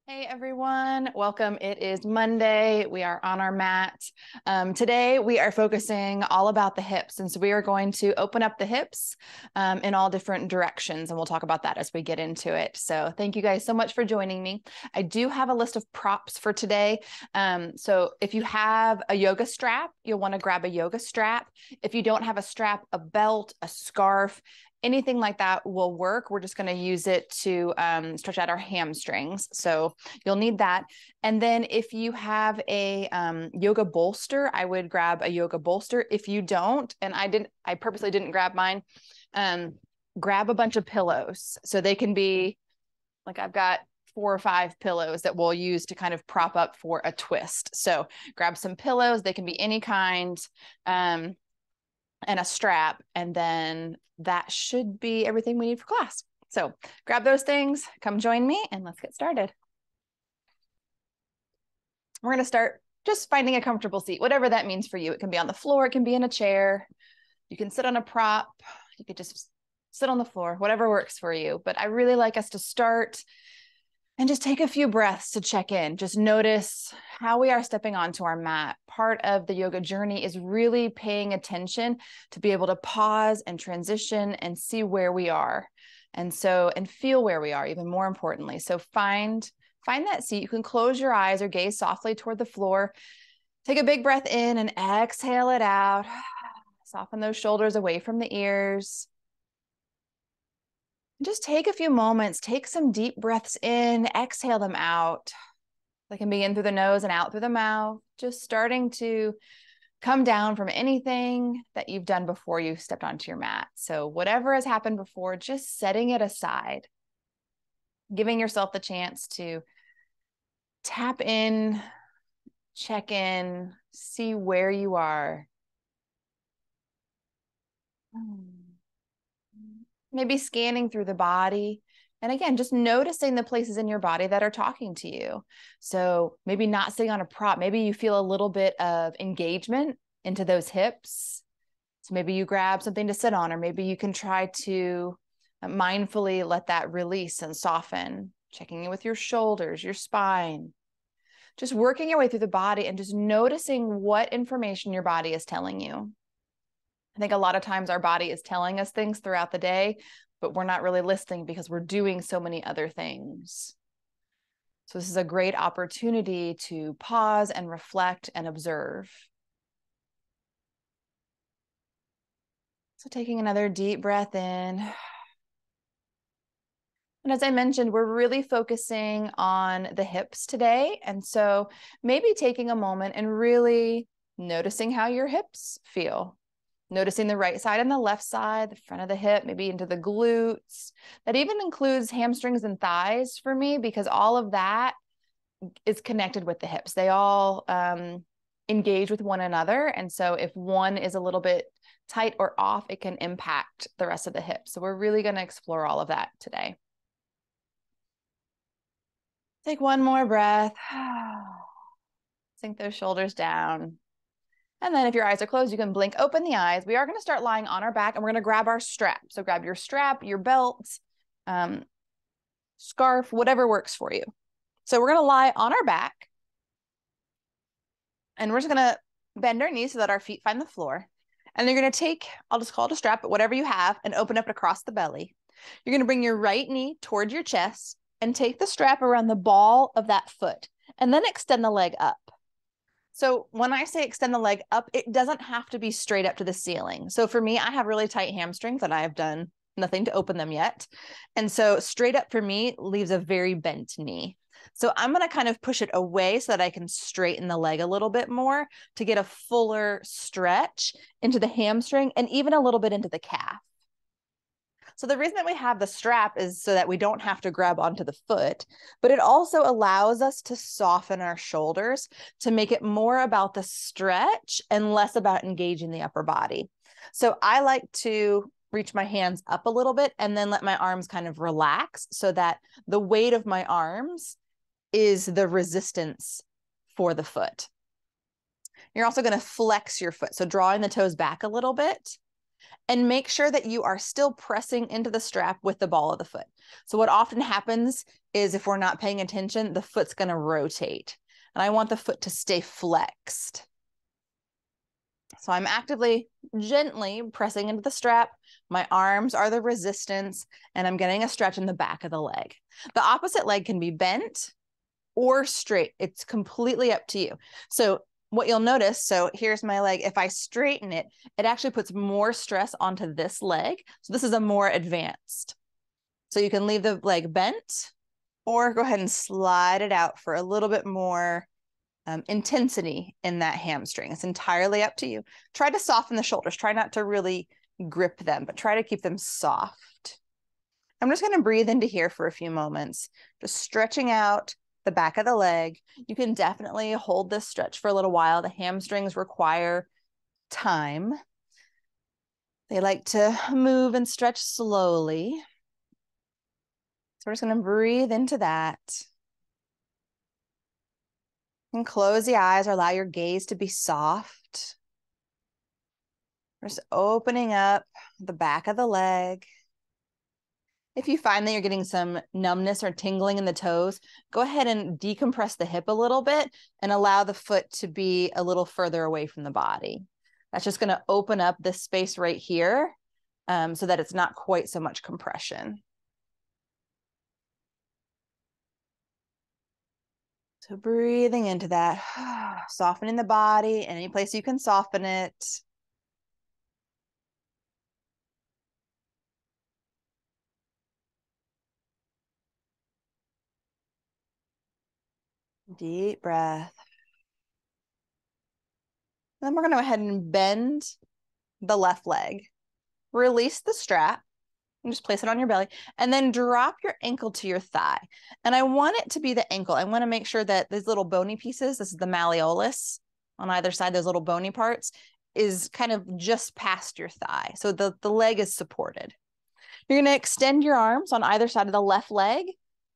Hey everyone, welcome. It is Monday. We are on our mat. Today we are focusing all about the hips. And so we are going to open up the hips in all different directions. And we'll talk about that as we get into it. So thank you guys so much for joining me. I do have a list of props for today. So if you have a yoga strap, you'll want to grab a yoga strap. If you don't have a strap, a belt, a scarf, anything like that will work. We're just going to use it to stretch out our hamstrings. So you'll need that. And then if you have a yoga bolster, I would grab a yoga bolster. If you don't, and I purposely didn't grab mine, grab a bunch of pillows. So they can be like, I've got 4 or 5 pillows that we'll use to kind of prop up for a twist. So grab some pillows. They can be any kind. And a strap, and then that should be everything we need for class. So grab those things, come join me, and let's get started. We're going to start just finding a comfortable seat, whatever that means for you. It can be on the floor, it can be in a chair, you can sit on a prop, you could just sit on the floor, whatever works for you. But I really like us to start and just take a few breaths to check in. Just notice how we are stepping onto our mat. Part of the yoga journey is really paying attention to be able to pause and transition and see where we are. And feel where we are, even more importantly. So find that seat. You can close your eyes or gaze softly toward the floor. Take a big breath in and exhale it out. Soften those shoulders away from the ears. Just take a few moments, take some deep breaths in, exhale them out. They can be in through the nose and out through the mouth, just starting to come down from anything that you've done before you stepped onto your mat. So whatever has happened before, just setting it aside, giving yourself the chance to tap in, check in, see where you are. Maybe scanning through the body. And again, just noticing the places in your body that are talking to you. So maybe not sitting on a prop. Maybe you feel a little bit of engagement into those hips. So maybe you grab something to sit on, or maybe you can try to mindfully let that release and soften, checking in with your shoulders, your spine. Just working your way through the body and just noticing what information your body is telling you. I think a lot of times our body is telling us things throughout the day, but we're not really listening because we're doing so many other things. So this is a great opportunity to pause and reflect and observe. So taking another deep breath in. And as I mentioned, we're really focusing on the hips today. And so maybe taking a moment and really noticing how your hips feel. Noticing the right side and the left side, the front of the hip, maybe into the glutes. That even includes hamstrings and thighs for me, because all of that is connected with the hips. They all engage with one another. And so if one is a little bit tight or off, it can impact the rest of the hips. So we're really going to explore all of that today. Take one more breath. Sink those shoulders down. And then if your eyes are closed, you can blink open the eyes. We are going to start lying on our back, and we're going to grab our strap. So grab your strap, your belt, scarf, whatever works for you. So we're going to lie on our back, and we're just going to bend our knees so that our feet find the floor. And you're going to take, I'll just call it a strap, but whatever you have, and open up it across the belly. You're going to bring your right knee towards your chest and take the strap around the ball of that foot, and then extend the leg up. So when I say extend the leg up, it doesn't have to be straight up to the ceiling. So for me, I have really tight hamstrings and I have done nothing to open them yet. And so straight up for me leaves a very bent knee. So I'm going to kind of push it away so that I can straighten the leg a little bit more to get a fuller stretch into the hamstring and even a little bit into the calf. So the reason that we have the strap is so that we don't have to grab onto the foot, but it also allows us to soften our shoulders to make it more about the stretch and less about engaging the upper body. So I like to reach my hands up a little bit and then let my arms kind of relax so that the weight of my arms is the resistance for the foot. You're also going to flex your foot. So drawing the toes back a little bit. And make sure that you are still pressing into the strap with the ball of the foot. So what often happens is if we're not paying attention, the foot's going to rotate. And I want the foot to stay flexed. So I'm actively, gently pressing into the strap. My arms are the resistance, and I'm getting a stretch in the back of the leg. The opposite leg can be bent or straight. It's completely up to you. So what you'll notice, so here's my leg. If I straighten it, it actually puts more stress onto this leg. So this is a more advanced. So you can leave the leg bent or go ahead and slide it out for a little bit more intensity in that hamstring. It's entirely up to you. Try to soften the shoulders. Try not to really grip them, but try to keep them soft. I'm just going to breathe into here for a few moments, just stretching out the back of the leg. You can definitely hold this stretch for a little while. The hamstrings require time. They like to move and stretch slowly. So we're just going to breathe into that. And close the eyes or allow your gaze to be soft. We're just opening up the back of the leg. If you find that you're getting some numbness or tingling in the toes, go ahead and decompress the hip a little bit and allow the foot to be a little further away from the body. That's just going to open up this space right here so that it's not quite so much compression. So breathing into that, softening the body, any place you can soften it. Deep breath. Then we're going to go ahead and bend the left leg. Release the strap and just place it on your belly, and then drop your ankle to your thigh. And I want it to be the ankle. I want to make sure that these little bony pieces, this is the malleolus on either side, those little bony parts, is kind of just past your thigh. So the leg is supported. You're going to extend your arms on either side of the left leg,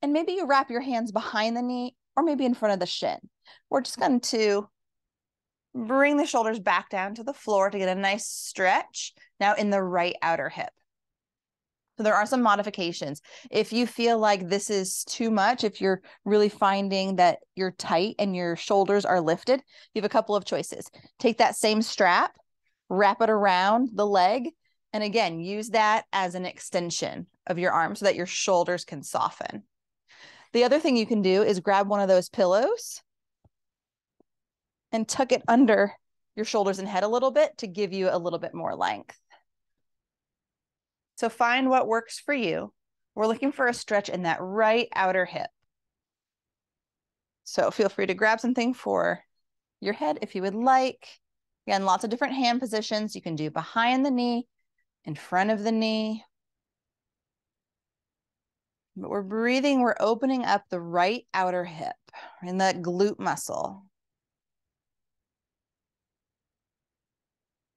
and maybe you wrap your hands behind the knee or maybe in front of the shin. We're just going to bring the shoulders back down to the floor to get a nice stretch now in the right outer hip. So there are some modifications. If you feel like this is too much, if you're really finding that you're tight and your shoulders are lifted, you have a couple of choices. Take that same strap, wrap it around the leg, and again, use that as an extension of your arm so that your shoulders can soften. The other thing you can do is grab one of those pillows and tuck it under your shoulders and head a little bit to give you a little bit more length. So find what works for you. We're looking for a stretch in that right outer hip. So feel free to grab something for your head if you would like. Again, lots of different hand positions. You can do behind the knee, in front of the knee. But we're breathing, we're opening up the right outer hip and that glute muscle.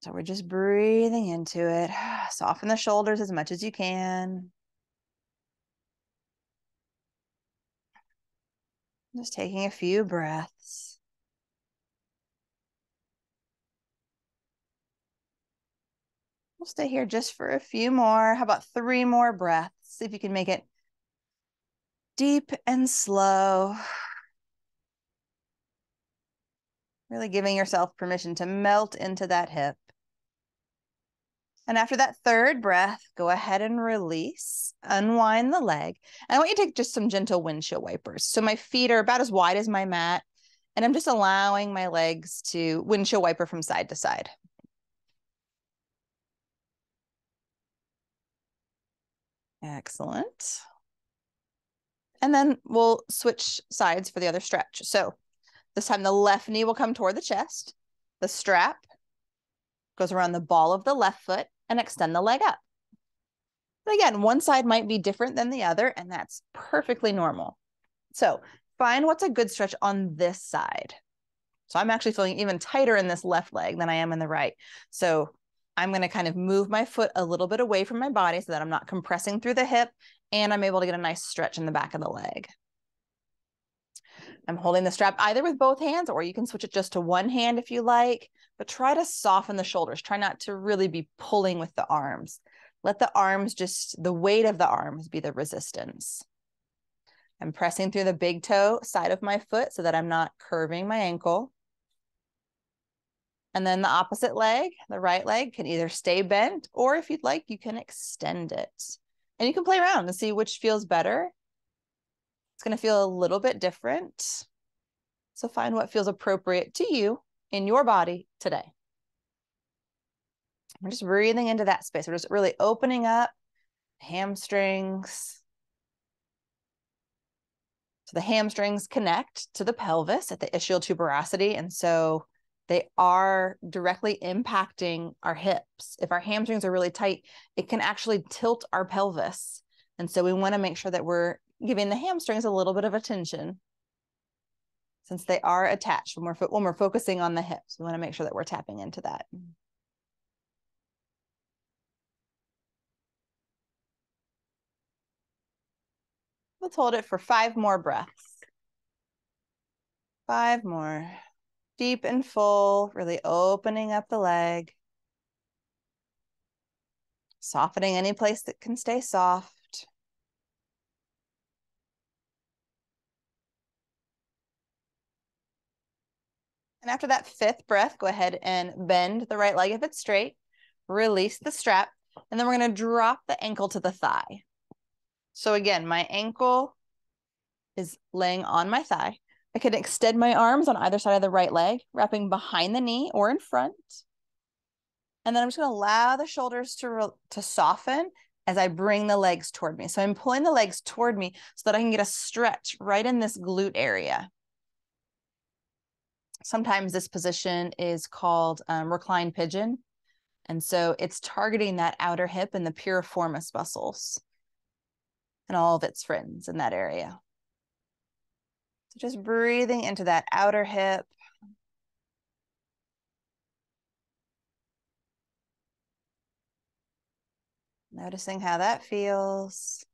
So we're just breathing into it. Soften the shoulders as much as you can. Just taking a few breaths. We'll stay here just for a few more. How about 3 more breaths? See if you can make it deep and slow. Really giving yourself permission to melt into that hip. And after that 3rd breath, go ahead and release, unwind the leg. And I want you to take just some gentle windshield wipers. So my feet are about as wide as my mat, and I'm just allowing my legs to windshield wiper from side to side. Excellent. And then we'll switch sides for the other stretch. So this time the left knee will come toward the chest. The strap goes around the ball of the left foot and extend the leg up. But again, one side might be different than the other, and that's perfectly normal. So find what's a good stretch on this side. So I'm actually feeling even tighter in this left leg than I am in the right. So I'm going to kind of move my foot a little bit away from my body so that I'm not compressing through the hip, and I'm able to get a nice stretch in the back of the leg. I'm holding the strap either with both hands, or you can switch it just to one hand if you like, but try to soften the shoulders. Try not to really be pulling with the arms. Let the arms the weight of the arms be the resistance. I'm pressing through the big toe side of my foot so that I'm not curving my ankle. And then the opposite leg, the right leg, can either stay bent, or if you'd like, you can extend it. And you can play around and see which feels better. It's going to feel a little bit different. So find what feels appropriate to you in your body today. We're just breathing into that space. We're just really opening up hamstrings. So the hamstrings connect to the pelvis at the ischial tuberosity. And so they are directly impacting our hips. If our hamstrings are really tight, it can actually tilt our pelvis. And so we want to make sure that we're giving the hamstrings a little bit of attention, since they are attached when we're focusing on the hips. We want to make sure that we're tapping into that. Let's hold it for 5 more breaths. 5 more. Deep and full, really opening up the leg. Softening any place that can stay soft. And after that 5th breath, go ahead and bend the right leg if it's straight. Release the strap. And then we're going to drop the ankle to the thigh. So again, my ankle is laying on my thigh. I can extend my arms on either side of the right leg, wrapping behind the knee or in front. And then I'm just going to allow the shoulders to soften as I bring the legs toward me. So I'm pulling the legs toward me so that I can get a stretch right in this glute area. Sometimes this position is called reclined pigeon. And so it's targeting that outer hip and the piriformis muscles and all of its friends in that area. So just breathing into that outer hip. Noticing how that feels.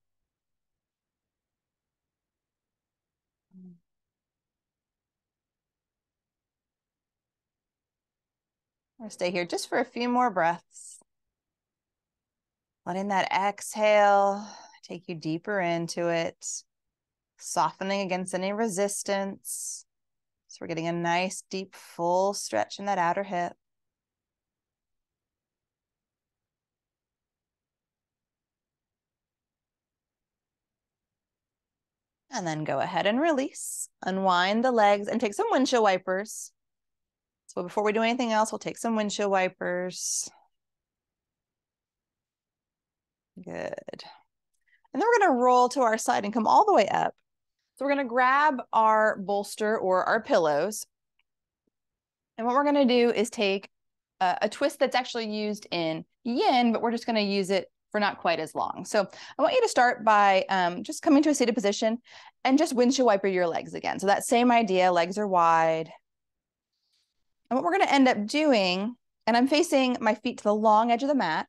I'll stay here just for a few more breaths. Letting that exhale take you deeper into it. Softening against any resistance. So we're getting a nice, deep, full stretch in that outer hip. And then go ahead and release. Unwind the legs and take some windshield wipers. So before we do anything else, we'll take some windshield wipers. Good. And then we're going to roll to our side and come all the way up. So we're going to grab our bolster or our pillows. And what we're going to do is take a twist that's actually used in yin, but we're just going to use it for not quite as long. So I want you to start by just coming to a seated position and just windshield wiper your legs again. So that same idea, legs are wide. And what we're going to end up doing, and I'm facing my feet to the long edge of the mat.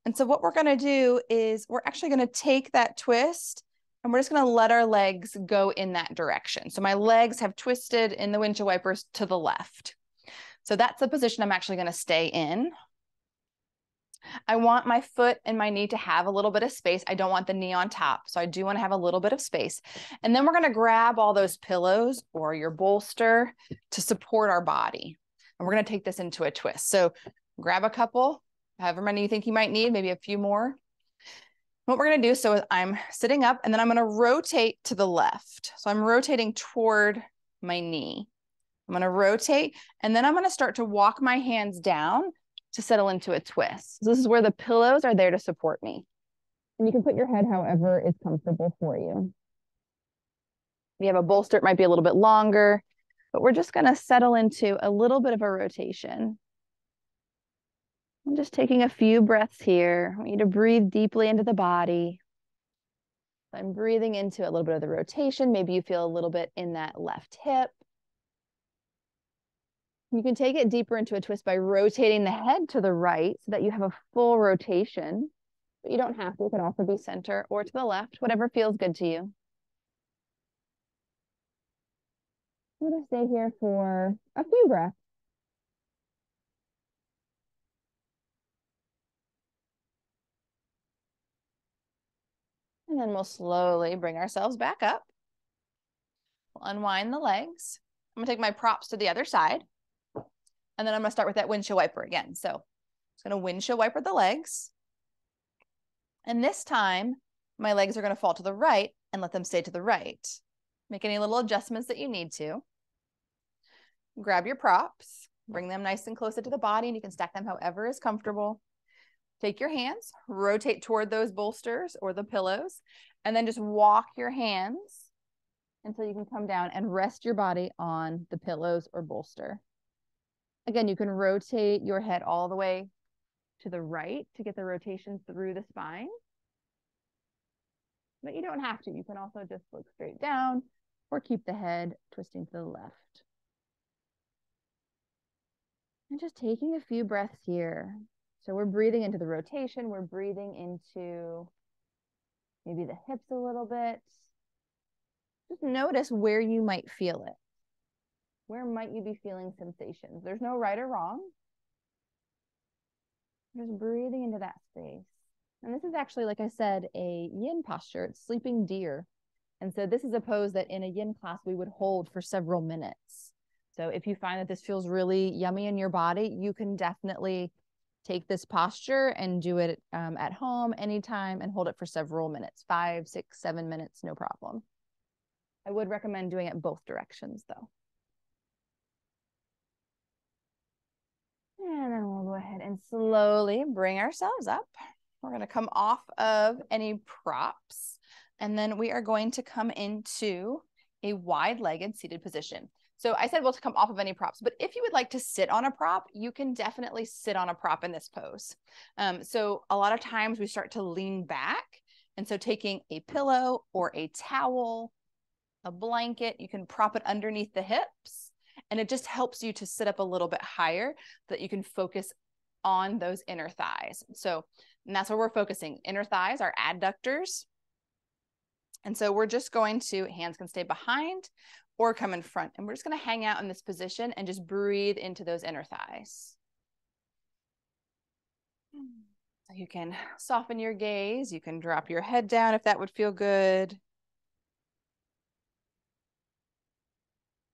And so what we're going to do is we're actually going to take that twist and we're just going to let our legs go in that direction. So my legs have twisted in the windshield wipers to the left. So that's the position I'm actually going to stay in. I want my foot and my knee to have a little bit of space. I don't want the knee on top. So I do want to have a little bit of space. And then we're going to grab all those pillows or your bolster to support our body. And we're going to take this into a twist. So grab a couple, however many you think you might need, maybe a few more. What we're going to do, so I'm sitting up and then I'm going to rotate to the left. So I'm rotating toward my knee. I'm going to rotate and then I'm going to start to walk my hands down to settle into a twist. So this is where the pillows are there to support me. And you can put your head however is comfortable for you. If you have a bolster, it might be a little bit longer, but we're just going to settle into a little bit of a rotation. I'm just taking a few breaths here. I want you to breathe deeply into the body. I'm breathing into a little bit of the rotation. Maybe you feel a little bit in that left hip. You can take it deeper into a twist by rotating the head to the right so that you have a full rotation, but you don't have to. It can also be center or to the left, whatever feels good to you. I'm going to stay here for a few breaths. And then we'll slowly bring ourselves back up. We'll unwind the legs. I'm gonna take my props to the other side. And then I'm gonna start with that windshield wiper again. So I'm just gonna windshield wiper the legs. And this time, my legs are gonna fall to the right and let them stay to the right. Make any little adjustments that you need to. Grab your props, bring them nice and close to the body, and you can stack them however is comfortable. Take your hands, rotate toward those bolsters or the pillows, and then just walk your hands until you can come down and rest your body on the pillows or bolster. Again, you can rotate your head all the way to the right to get the rotation through the spine. But you don't have to. You can also just look straight down or keep the head twisting to the left. And just taking a few breaths here. So we're breathing into the rotation. We're breathing into maybe the hips a little bit. Just notice where you might feel it. Where might you be feeling sensations? There's no right or wrong. Just breathing into that space. And this is actually, like I said, a yin posture. It's sleeping deer. And so this is a pose that in a yin class we would hold for several minutes. So if you find that this feels really yummy in your body, you can definitely take this posture and do it at home anytime and hold it for several minutes, 5, 6, 7 minutes, no problem. I would recommend doing it both directions though. And then we'll go ahead and slowly bring ourselves up. We're going to come off of any props, and then we are going to come into a wide-legged seated position. So I said we'll come off of any props, but if you would like to sit on a prop, you can definitely sit on a prop in this pose. So a lot of times we start to lean back. And so taking a pillow or a towel, a blanket, you can prop it underneath the hips. And it just helps you to sit up a little bit higher so that you can focus on those inner thighs. So, and that's where we're focusing. Inner thighs are adductors. And so we're just going to, hands can stay behind or come in front. And we're just going to hang out in this position and just breathe into those inner thighs. So you can soften your gaze. You can drop your head down if that would feel good.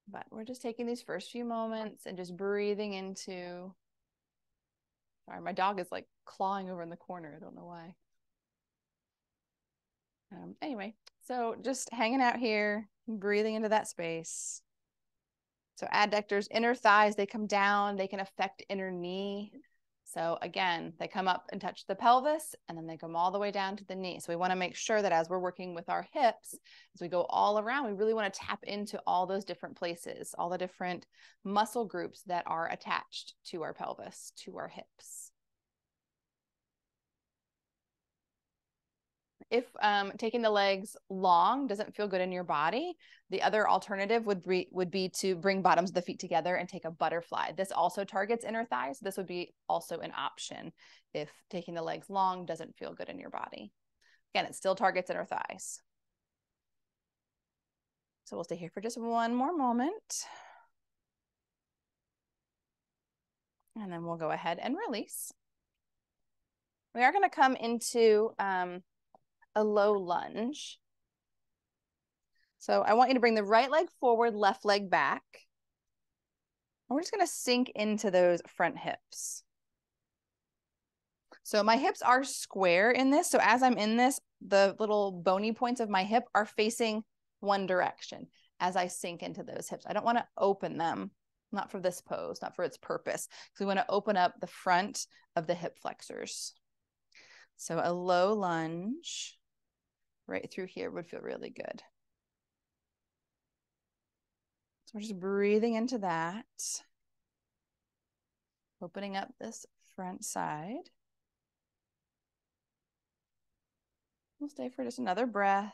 But we're just taking these first few moments and just breathing into, sorry, my dog is like clawing over in the corner. I don't know why. Anyway, so just hanging out here, breathing into that space. So adductors, inner thighs, they come down, they can affect inner knee. So again, they come up and touch the pelvis, and then they come all the way down to the knee. So we want to make sure that as we're working with our hips, as we go all around, we really want to tap into all those different places, all the different muscle groups that are attached to our pelvis, to our hips. If taking the legs long doesn't feel good in your body, the other alternative would be to bring bottoms of the feet together and take a butterfly. This also targets inner thighs. This would be also an option if taking the legs long doesn't feel good in your body. Again, it still targets inner thighs. So we'll stay here for just one more moment. And then we'll go ahead and release. We are going to come into a low lunge. So I want you to bring the right leg forward, left leg back. And we're just going to sink into those front hips. So my hips are square in this. So as I'm in this, the little bony points of my hip are facing one direction as I sink into those hips. I don't want to open them, not for this pose, not for its purpose. So we want to open up the front of the hip flexors. So a low lunge right through here would feel really good. So we're just breathing into that. Opening up this front side. We'll stay for just another breath.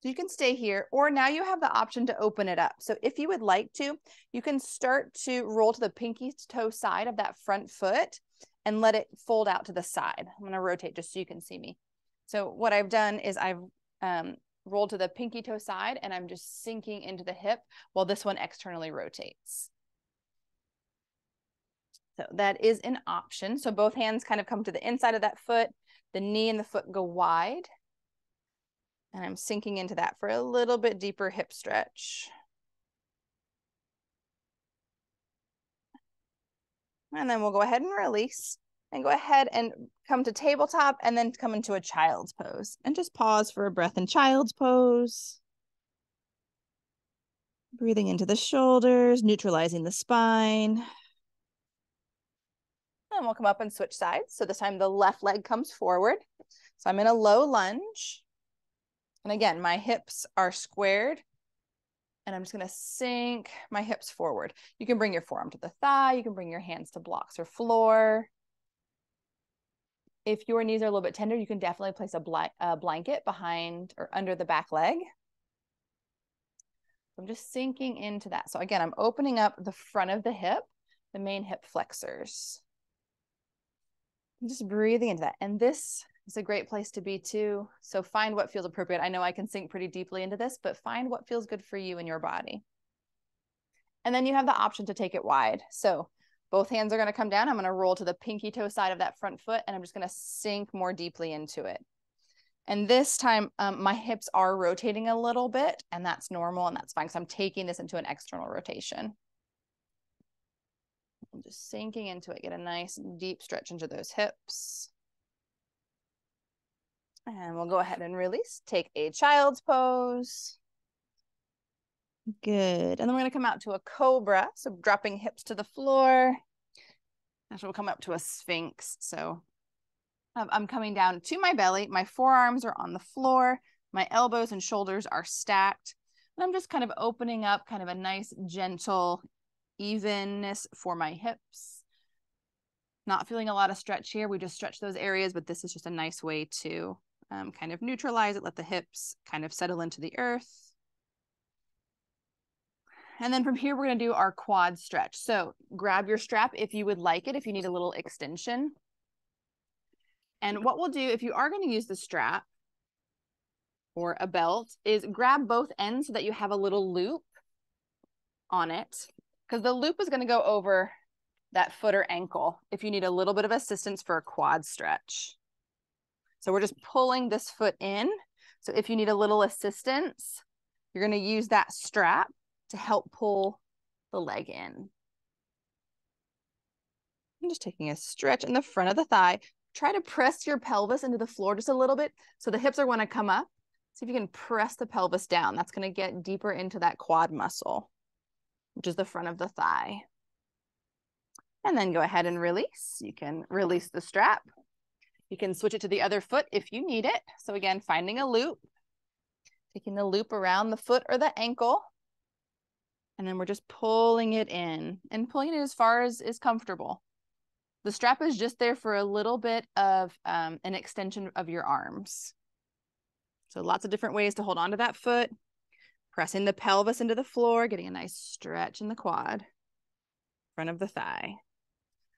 So you can stay here, or now you have the option to open it up. So if you would like to, you can start to roll to the pinky toe side of that front foot and let it fold out to the side. I'm going to rotate just so you can see me. So what I've done is I've roll to the pinky toe side, and I'm just sinking into the hip while this one externally rotates. So that is an option. So both hands kind of come to the inside of that foot. The knee and the foot go wide. And I'm sinking into that for a little bit deeper hip stretch. And then we'll go ahead and release and go ahead and come to tabletop and then come into a child's pose. And just pause for a breath in child's pose. Breathing into the shoulders, neutralizing the spine. And we'll come up and switch sides. So this time the left leg comes forward. So I'm in a low lunge. And again, my hips are squared. And I'm just going to sink my hips forward. You can bring your forearm to the thigh. You can bring your hands to blocks or floor. If your knees are a little bit tender, you can definitely place a blanket behind or under the back leg. I'm just sinking into that. So again, I'm opening up the front of the hip, the main hip flexors. I'm just breathing into that. And this is a great place to be too. So find what feels appropriate. I know I can sink pretty deeply into this, but find what feels good for you and your body. And then you have the option to take it wide. So both hands are going to come down. I'm going to roll to the pinky toe side of that front foot, and I'm just going to sink more deeply into it. And this time, my hips are rotating a little bit, and that's normal, and that's fine because I'm taking this into an external rotation. I'm just sinking into it. Get a nice deep stretch into those hips. And we'll go ahead and release. Take a child's pose. Good. And then we're going to come out to a cobra. So dropping hips to the floor. And we'll come up to a sphinx. So I'm coming down to my belly. My forearms are on the floor. My elbows and shoulders are stacked. And I'm just kind of opening up kind of a nice, gentle evenness for my hips. Not feeling a lot of stretch here. We just stretch those areas, but this is just a nice way to kind of neutralize it. Let the hips kind of settle into the earth. And then from here, we're going to do our quad stretch. So grab your strap if you would like it, if you need a little extension. And what we'll do, if you are going to use the strap or a belt, is grab both ends so that you have a little loop on it, because the loop is going to go over that foot or ankle if you need a little bit of assistance for a quad stretch. So we're just pulling this foot in. So if you need a little assistance, you're going to use that strap to help pull the leg in. I'm just taking a stretch in the front of the thigh. Try to press your pelvis into the floor just a little bit. So the hips are going to come up. See if you can press the pelvis down. That's going to get deeper into that quad muscle, which is the front of the thigh. And then go ahead and release. You can release the strap. You can switch it to the other foot if you need it. So again, finding a loop, taking the loop around the foot or the ankle. And then we're just pulling it in and pulling it as far as is comfortable. The strap is just there for a little bit of an extension of your arms. So lots of different ways to hold on to that foot. Pressing the pelvis into the floor, getting a nice stretch in the quad. Front of the thigh.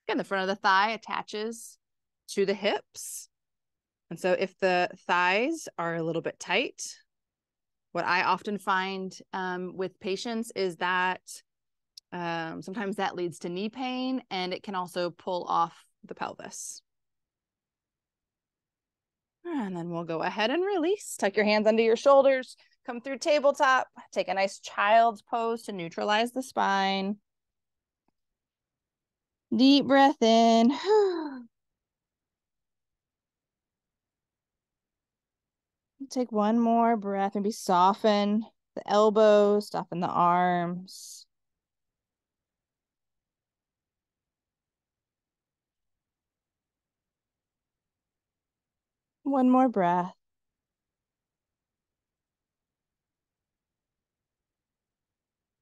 Again, the front of the thigh attaches to the hips. And so if the thighs are a little bit tight, what I often find with patients is that sometimes that leads to knee pain, and it can also pull off the pelvis. And then we'll go ahead and release. Tuck your hands under your shoulders, come through tabletop, take a nice child's pose to neutralize the spine. Deep breath in. Take one more breath. Maybe soften the elbows, soften the arms. One more breath.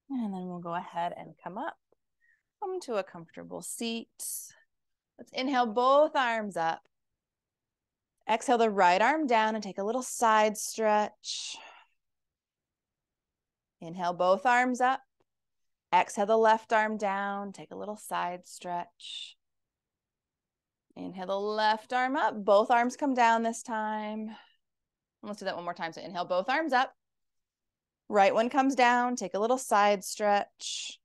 And then we'll go ahead and come up. Come to a comfortable seat. Let's inhale both arms up. Exhale the right arm down and take a little side stretch. Inhale both arms up. Exhale the left arm down. Take a little side stretch. Inhale the left arm up. Both arms come down this time. Let's do that one more time. So inhale, both arms up. Right one comes down, take a little side stretch.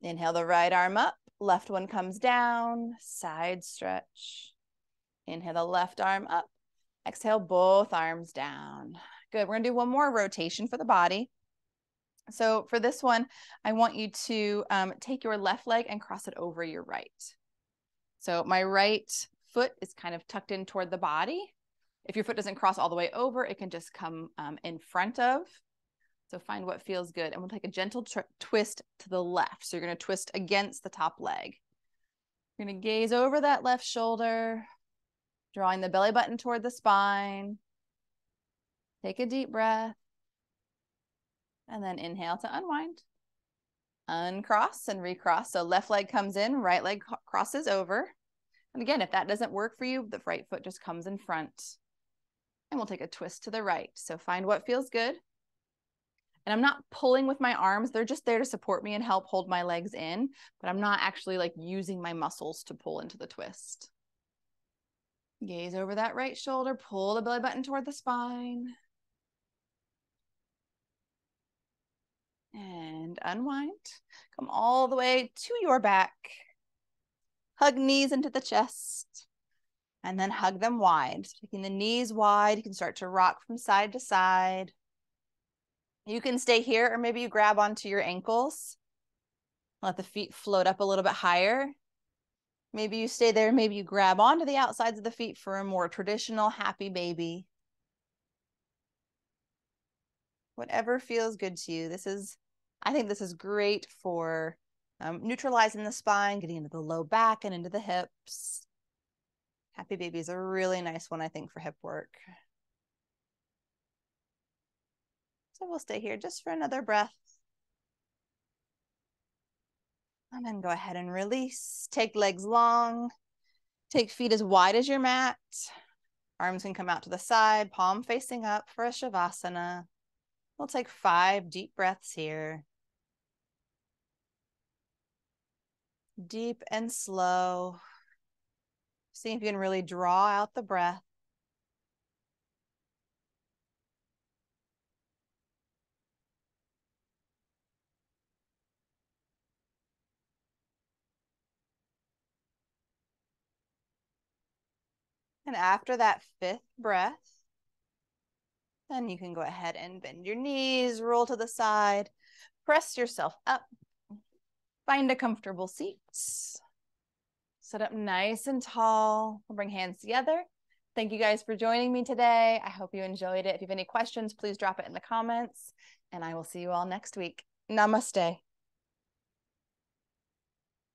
Inhale the right arm up, left one comes down, side stretch. Inhale the left arm up, exhale both arms down. Good, we're gonna do one more rotation for the body. So for this one, I want you to take your left leg and cross it over your right. So my right foot is kind of tucked in toward the body. If your foot doesn't cross all the way over, it can just come in front of. So find what feels good. And we'll take a gentle twist to the left. So you're going to twist against the top leg. You're going to gaze over that left shoulder, drawing the belly button toward the spine. Take a deep breath. And then inhale to unwind. Uncross and recross. So left leg comes in, right leg crosses over. And again, if that doesn't work for you, the right foot just comes in front. And we'll take a twist to the right. So find what feels good. And I'm not pulling with my arms. They're just there to support me and help hold my legs in, but I'm not actually like using my muscles to pull into the twist. Gaze over that right shoulder, pull the belly button toward the spine. And unwind. Come all the way to your back. Hug knees into the chest. And then hug them wide. Taking the knees wide, you can start to rock from side to side. You can stay here, or maybe you grab onto your ankles. Let the feet float up a little bit higher. Maybe you stay there, maybe you grab onto the outsides of the feet for a more traditional happy baby. Whatever feels good to you. I think this is great for neutralizing the spine, getting into the low back and into the hips. Happy baby is a really nice one, I think, for hip work. So we'll stay here just for another breath. And then go ahead and release. Take legs long. Take feet as wide as your mat. Arms can come out to the side, palm facing up for a Shavasana. We'll take 5 deep breaths here. Deep and slow. See if you can really draw out the breath. And after that 5th breath, then you can go ahead and bend your knees, roll to the side, press yourself up, find a comfortable seat. Sit up nice and tall. We'll bring hands together. Thank you guys for joining me today. I hope you enjoyed it. If you have any questions, please drop it in the comments, and I will see you all next week. Namaste.